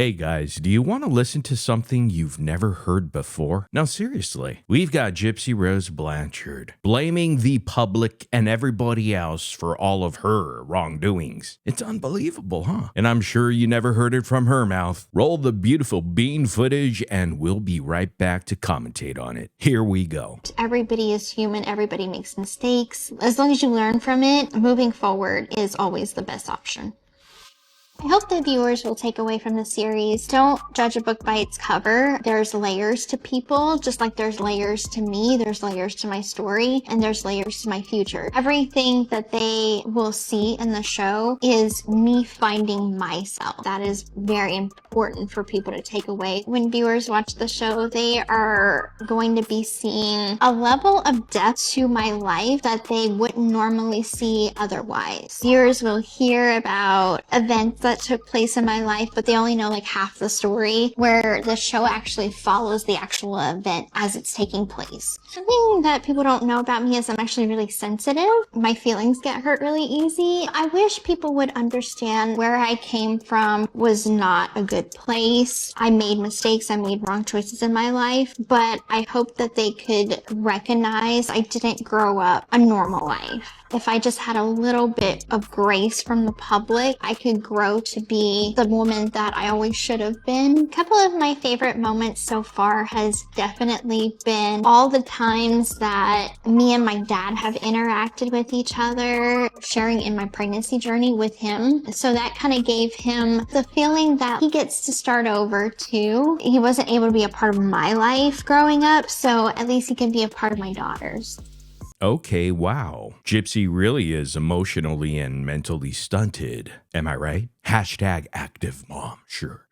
Hey guys, do you want to listen to something you've never heard before? No, seriously. We've got Gypsy Rose Blanchard blaming the public and everybody else for all of her wrongdoings. It's unbelievable, huh? And I'm sure you never heard it from her mouth. Roll the beautiful bean footage and we'll be right back to commentate on it. Here we go. Everybody is human. Everybody makes mistakes. As long as you learn from it, moving forward is always the best option. I hope the viewers will take away from the series. Don't judge a book by its cover. There's layers to people, just like there's layers to me, there's layers to my story, and there's layers to my future. Everything that they will see in the show is me finding myself. That is very important for people to take away. When viewers watch the show, they are going to be seeing a level of depth to my life that they wouldn't normally see otherwise. Viewers will hear about events that took place in my life, but they only know like half the story, where the show actually follows the actual event as it's taking place. Something that people don't know about me is I'm actually really sensitive. My feelings get hurt really easy. I wish people would understand where I came from was not a good place. I made mistakes, I made wrong choices in my life, but I hope that they could recognize I didn't grow up a normal life. If I just had a little bit of grace from the public, I could grow to be the woman that I always should have been. A couple of my favorite moments so far has definitely been all the times that me and my dad have interacted with each other, sharing in my pregnancy journey with him. So that kind of gave him the feeling that he gets to start over too. He wasn't able to be a part of my life growing up, so at least he can be a part of my daughter's. Okay, wow. Gypsy really is emotionally and mentally stunted. Am I right? Hashtag active mom. Sure.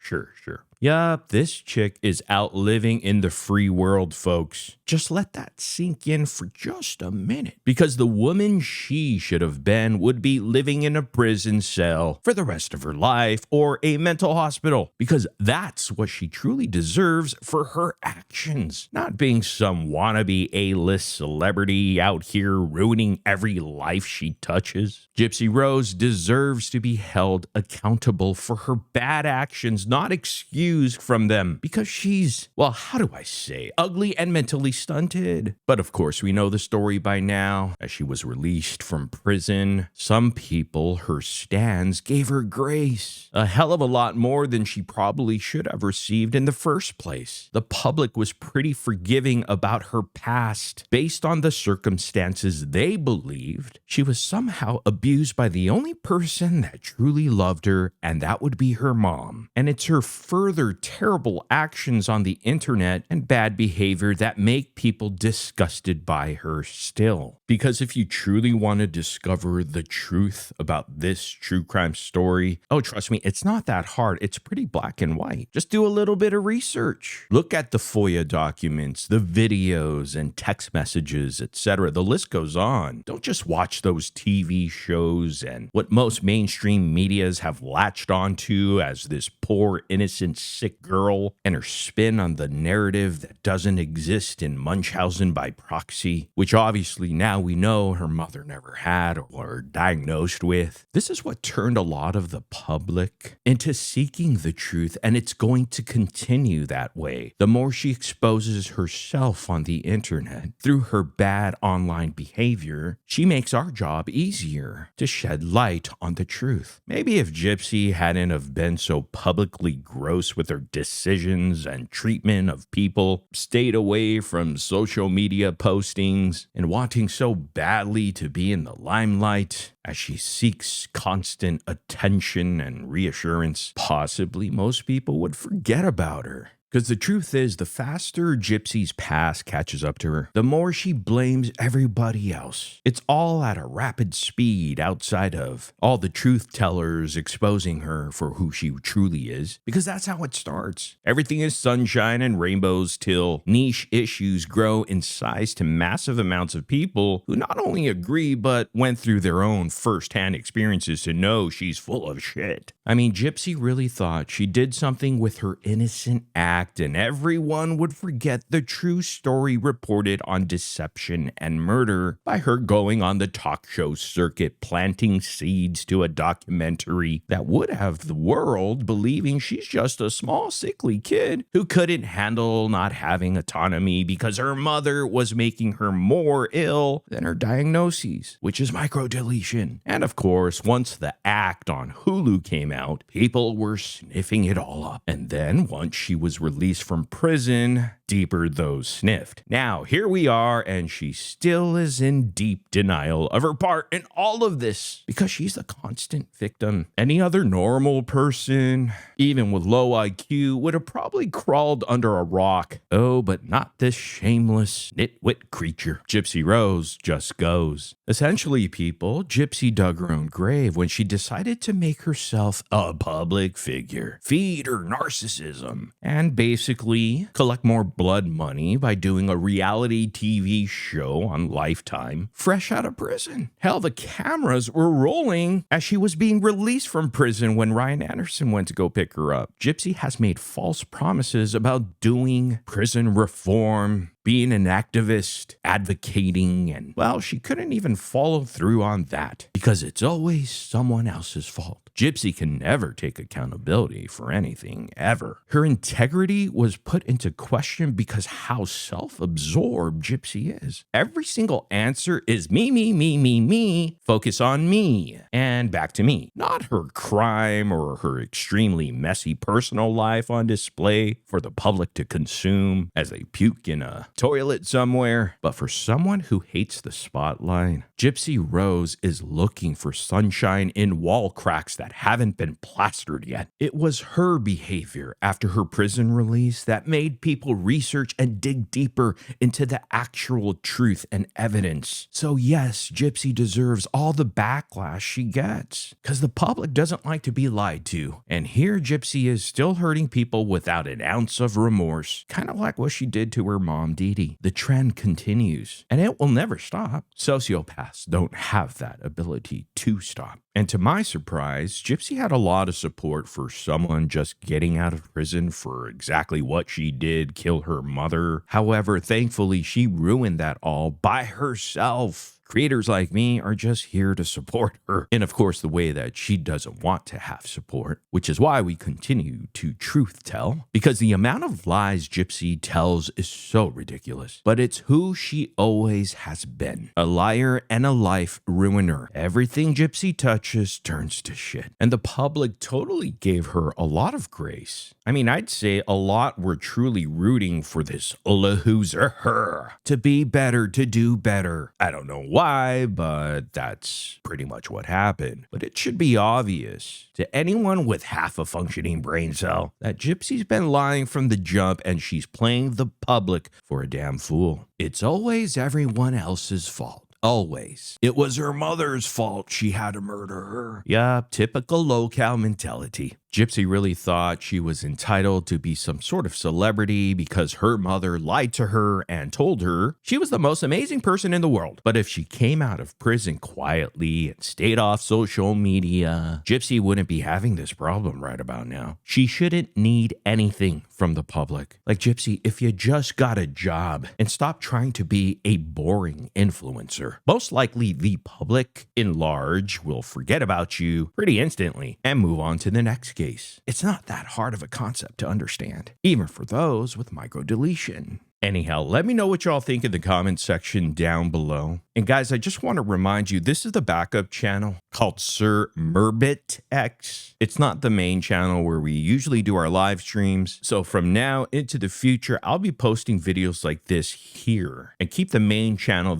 Yup, this chick is out living in the free world, folks. Just let that sink in for just a minute. Because the woman she should have been would be living in a prison cell for the rest of her life or a mental hospital. Because that's what she truly deserves for her actions. Not being some wannabe A-list celebrity out here ruining every life she touches. Gypsy Rose deserves to be held accountable for her bad actions, not excused from them, because she's, well, how do I say, ugly and mentally stunted. But of course, we know the story by now. As she was released from prison, some people, her stans, gave her grace. A hell of a lot more than she probably should have received in the first place. The public was pretty forgiving about her past, based on the circumstances they believed she was somehow abused by the only person that truly loved her, and that would be her mom. And it's her further terrible actions on the internet and bad behavior that make people disgusted by her still. Because if you truly want to discover the truth about this true crime story, oh, trust me, it's not that hard. It's pretty black and white. Just do a little bit of research. Look at the FOIA documents, the videos and text messages, etc. The list goes on. Don't just watch those TV shows and what most mainstream medias have latched onto as this poor, innocent, sick girl and her spin on the narrative that doesn't exist in Munchausen by proxy, which obviously now we know her mother never had or diagnosed with. This is what turned a lot of the public into seeking the truth, and it's going to continue that way. The more she exposes herself on the internet through her bad online behavior, she makes our job easier to shed light on the truth. Maybe if Gypsy hadn't have been so publicly gross with her decisions and treatment of people, stayed away from social media postings, and wanting so badly to be in the limelight as she seeks constant attention and reassurance, possibly most people would forget about her. Because the truth is, the faster Gypsy's past catches up to her, the more she blames everybody else. It's all at a rapid speed outside of all the truth tellers exposing her for who she truly is, because that's how it starts. Everything is sunshine and rainbows till niche issues grow in size to massive amounts of people who not only agree, but went through their own first-hand experiences to know she's full of shit. I mean, Gypsy really thought she did something with her innocent ass act and everyone would forget the true story reported on deception and murder by her going on the talk show circuit, planting seeds to a documentary that would have the world believing she's just a small, sickly kid who couldn't handle not having autonomy because her mother was making her more ill than her diagnoses, which is microdeletion. And of course, once the act on Hulu came out, people were sniffing it all up. And then once she was released from prison, deeper those sniffed. Now, here we are, and she still is in deep denial of her part in all of this because she's a constant victim. Any other normal person, even with low IQ, would have probably crawled under a rock. Oh, but not this shameless, nitwit creature. Gypsy Rose just goes. Essentially, people, Gypsy dug her own grave when she decided to make herself a public figure, feed her narcissism, and basically collect more blood money by doing a reality TV show on Lifetime, fresh out of prison. Hell, the cameras were rolling as she was being released from prison when Ryan Anderson went to go pick her up. Gypsy has made false promises about doing prison reform, being an activist, advocating, and, well, she couldn't even follow through on that because it's always someone else's fault. Gypsy can never take accountability for anything, ever. Her integrity was put into question because how self-absorbed Gypsy is. Every single answer is me, me, me, me, me, focus on me, and back to me. Not her crime or her extremely messy personal life on display for the public to consume as they puke in a toilet somewhere, but for someone who hates the spotlight. Gypsy Rose is looking for sunshine in wall cracks that haven't been plastered yet. It was her behavior after her prison release that made people research and dig deeper into the actual truth and evidence. So yes, Gypsy deserves all the backlash she gets because the public doesn't like to be lied to. And here Gypsy is still hurting people without an ounce of remorse, kind of like what she did to her mom, Dee Dee. The trend continues and it will never stop. Sociopaths don't have that ability to stop. And to my surprise, Gypsy had a lot of support for someone just getting out of prison for exactly what she did, kill her mother. However, thankfully, she ruined that all by herself. Creators like me are just here to support her in, of course, the way that she doesn't want to have support, which is why we continue to truth tell, because the amount of lies Gypsy tells is so ridiculous. But it's who she always has been, a liar and a life ruiner. Everything Gypsy touches turns to shit. And the public totally gave her a lot of grace. I mean, I'd say a lot were truly rooting for this her to be better, to do better. I don't know why, but that's pretty much what happened. But it should be obvious to anyone with half a functioning brain cell that Gypsy's been lying from the jump and she's playing the public for a damn fool. It's always everyone else's fault. Always. It was her mother's fault she had to murder her. Yeah, typical low-cal mentality. Gypsy really thought she was entitled to be some sort of celebrity because her mother lied to her and told her she was the most amazing person in the world. But if she came out of prison quietly and stayed off social media, Gypsy wouldn't be having this problem right about now. She shouldn't need anything from the public. Like, Gypsy, if you just got a job and stop trying to be a boring influencer, most likely the public in large will forget about you pretty instantly and move on to the next case. It's not that hard of a concept to understand, even for those with microdeletion. Anyhow, let me know what y'all think in the comment section down below. And guys, I just want to remind you, this is the backup channel called Sir Merbit X. It's not the main channel where we usually do our live streams. So from now into the future, I'll be posting videos like this here and keep the main channel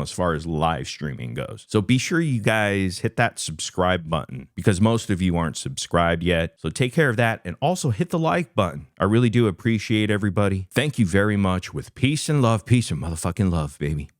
as far as live streaming goes. So be sure you guys hit that subscribe button because most of you aren't subscribed yet. So take care of that and also hit the like button. I really do appreciate everybody. Thank you very much. With peace and motherfucking love, baby.